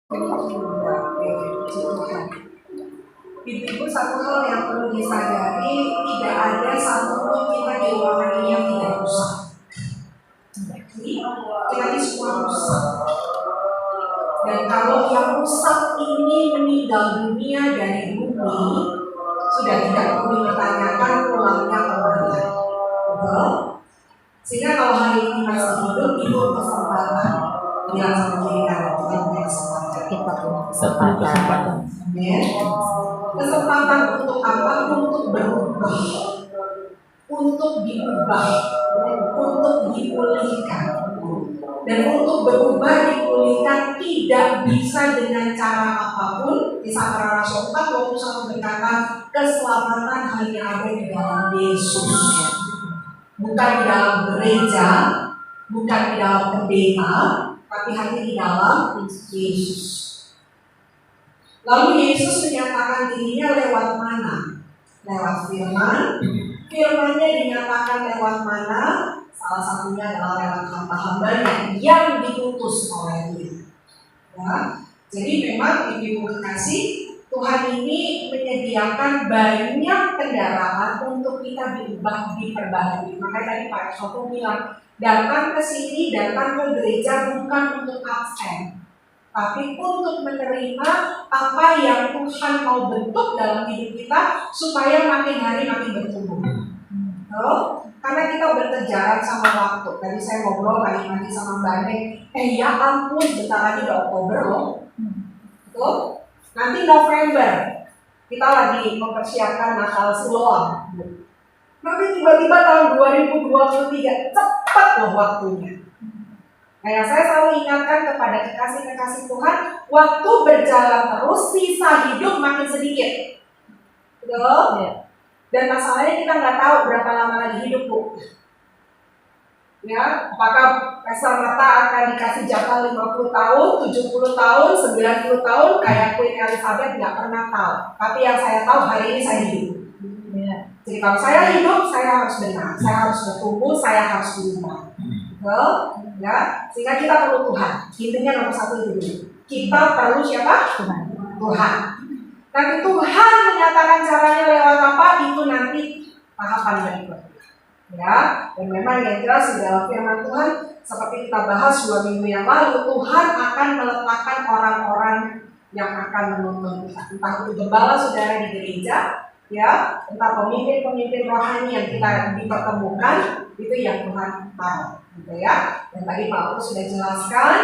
Ibu, satu hal yang perlu disadari, tidak ada satupun kita di ruangan ini yang tidak rusak. Jadi, kita ini semua rusak. Dan kalau yang rusak ini meninggal dunia dari bumi, sudah tidak perlu dipertanyakan pulangnya kemana. Betul? Sehingga kalau hari ini masih hidup, ibu kesempatan bilang sama diri kamu, kita punya kesempatan. Kita punya kesempatan. Kesempatan untuk apa? Untuk berubah, untuk diubah, untuk dipulihkan. Dan untuk berubah dipulihkan tidak bisa dengan cara apapun. Kisah Para Rasul 4:21 berkata, keselamatan hanya ada di dalam Yesus, bukan di dalam gereja, bukan di dalam pendeta, tapi hanya di dalam Yesus. Lalu Yesus menyatakan dirinya lewat mana? Lewat firman. Firmannya dinyatakan lewat mana? Salah satunya adalah lewat hamba-hambanya yang diutus oleh Dia. Ya. Jadi memang Ibu kasih, Tuhan ini menyediakan banyak kendaraan untuk kita diubah, diperbarui. Makanya tadi Pak Soto bilang, datang ke sini, datang ke gereja bukan untuk absen, tapi untuk menerima apa yang Tuhan mau bentuk dalam hidup kita supaya makin hari makin bertumbuh. Karena kita berkejaran sama waktu. Tadi saya ngobrol tadi sama Mbak Nek, ya ampun, bentar lagi udah Oktober loh. Betul? Nanti November kita lagi mempersiapkan Natal Siloam. Nanti tiba-tiba tahun 2023 cepat loh waktunya. Nah, saya selalu ingatkan kepada kekasih-kekasih Tuhan, waktu berjalan terus, sisa hidup makin sedikit. Betul? Ya. Dan masalahnya kita nggak tahu berapa lama lagi hidup, Bu. Ya, apakah Pastor Marta akan dikasih jatah 50 tahun, 70 tahun, 90 tahun, kayak Queen Elizabeth, nggak pernah tahu. Tapi yang saya tahu hari ini saya hidup. Ya. Jadi kalau saya hidup, saya harus benar, saya harus bertumbuh, saya harus berubah. Betul? Ya, sehingga kita perlu Tuhan. Intinya nomor satu itu dulu. Kita perlu siapa? Tuhan. Tapi Tuhan menyatakan caranya lewat apa? Itu nanti tahapan berikutnya. Ya, dan memang yang jelas di dalam firman Tuhan, seperti kita bahas 2 minggu yang lalu, Tuhan akan meletakkan orang-orang yang akan menuntun kita. Entah itu gembala saudara di gereja, ya, entah pemimpin-pemimpin rohani yang kita dipertemukan, itu yang Tuhan tahu. Gitu ya. Dan tadi Pak Alto sudah jelaskan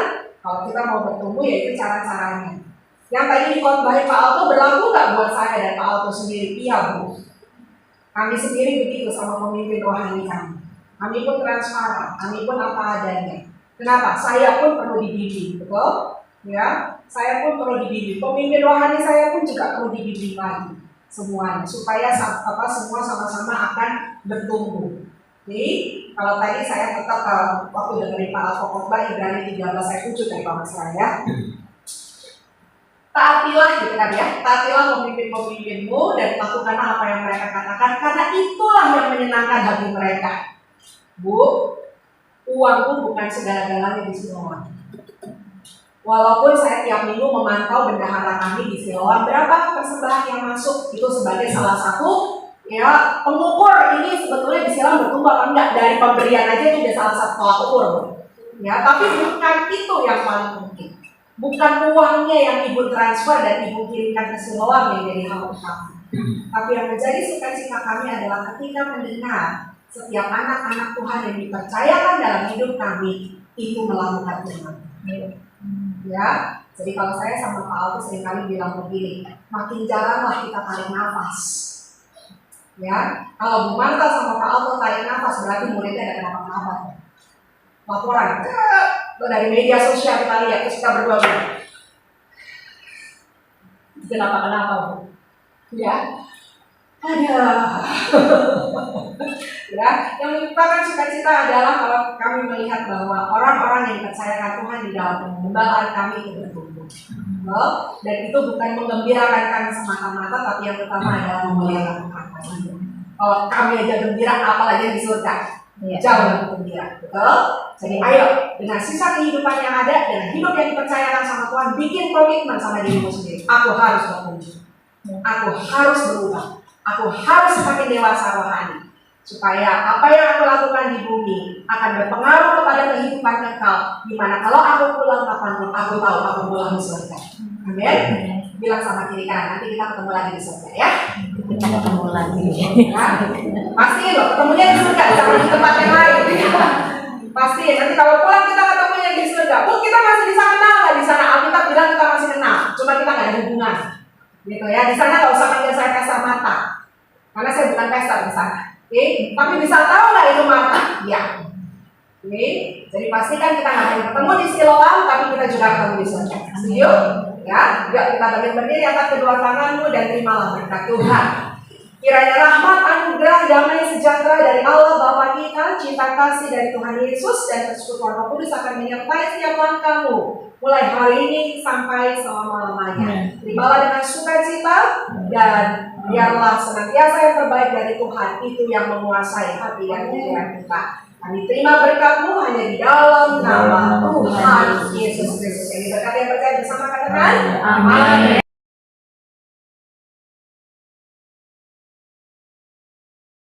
kalau kita mau bertumbuh yaitu cara-caranya. Yang tadi dikhotbahin Pak Alto berlaku nggak buat saya dan Pak Alto sendiri? Iya, Bu. Kami sendiri begitu sama pemimpin rohani kami. Kami pun transparan, kami pun apa adanya. Kenapa? Saya pun perlu dibimbing, betul? Ya, saya pun perlu dibimbing. Pemimpin rohani saya pun juga perlu dibimbing lagi semuanya supaya semua sama-sama akan bertumbuh. Jadi kalau tadi saya tetap waktu dengerin Pak Alto khotbah Ibrani 13 ayat 7 tadi Pak Mas ya. Taatilah gitu kan ya, taatilah pemimpin-pemimpinmu dan lakukanlah apa yang mereka katakan karena itulah yang menyenangkan hati mereka. Bu, uangku bukan segala-galanya di Siloam. Walaupun saya tiap minggu memantau bendahara kami di Siloam, berapa persembahan yang masuk itu sebagai salah satu ya pengukur ini sebetulnya di Siloam bertumbuh atau enggak dari pemberian aja itu udah salah satu tolak ukur. Ya, tapi bukan itu yang paling penting. Bukan uangnya yang ibu transfer dan ibu kirimkan ke Siloam yang jadi hal utama. Tapi yang menjadi sukacita kami adalah ketika mendengar setiap anak-anak Tuhan yang dipercayakan dalam hidup kami itu melakukan firman. Ya, jadi kalau saya sama Pak Alto seringkali bilang begini, makin jaranglah kita tarik nafas. Ya, kalau Bu Marta sama Pak Alto tarik nafas berarti muridnya ada kenapa-kenapa. Laporan dari media sosial kita lihat, terus kita berdua kenapa Bu? Ya, ada. Ya, yang menyebabkan sukacita adalah kalau kami melihat bahwa orang-orang yang percayakan Tuhan di dalam penggembalaan kami itu bertumbuh. Dan itu bukan menggembirakan kami semata-mata, tapi yang pertama adalah memuliakan Tuhan. Kalau kami aja gembira, apalagi di surga. jauh lebih gembira, betul? Jadi ayo dengan sisa kehidupan yang ada, dengan hidup yang dipercayakan sama Tuhan, bikin komitmen sama dirimu sendiri. Aku harus berkunjung, aku harus berubah, aku harus semakin dewasa rohani, supaya apa yang aku lakukan di bumi akan berpengaruh kepada kehidupan kekal. Dimana kalau aku pulang kapanpun, aku tahu aku pulang di surga. Amin. Bilang sama kiri kanan, nanti kita ketemu lagi di surga ya. Kita ketemu lagi. Ya. Pasti loh, ketemunya di surga, jangan di tempat yang lain. Pasti. Nanti kalau pulang kita ketemunya di surga. Pun kita masih bisa kenal nggak di sana? Alkitab bilang kita masih kenal, cuma kita nggak ada hubungan. Gitu ya. Di sana nggak usah panggil saya Pesta Marta, karena saya bukan pesta di sana. Oke, tapi bisa tahu nggak itu Marta? Ya. Oke, jadi pastikan kita nggak hanya ketemu di Siloam, tapi kita juga ketemu di surga. Setuju? Ya, yuk kita berdiri, angkat kedua tanganmu dan terimalah berkat Tuhan. Kiranya rahmat, anugerah, damai sejahtera dari Allah Bapa kita, cinta kasih dari Tuhan Yesus dan persekutuan Roh Kudus akan menyertai setiap langkahmu mulai hari ini sampai selama-lamanya. Terimalah dengan sukacita dan biarlah senantiasa yang terbaik dari Tuhan itu yang menguasai hati dan pikiran kita. Kami terima berkat-Mu hanya di dalam nama Tuhan Yesus Kristus. Yang diberkati yang percaya bersama katakan amin.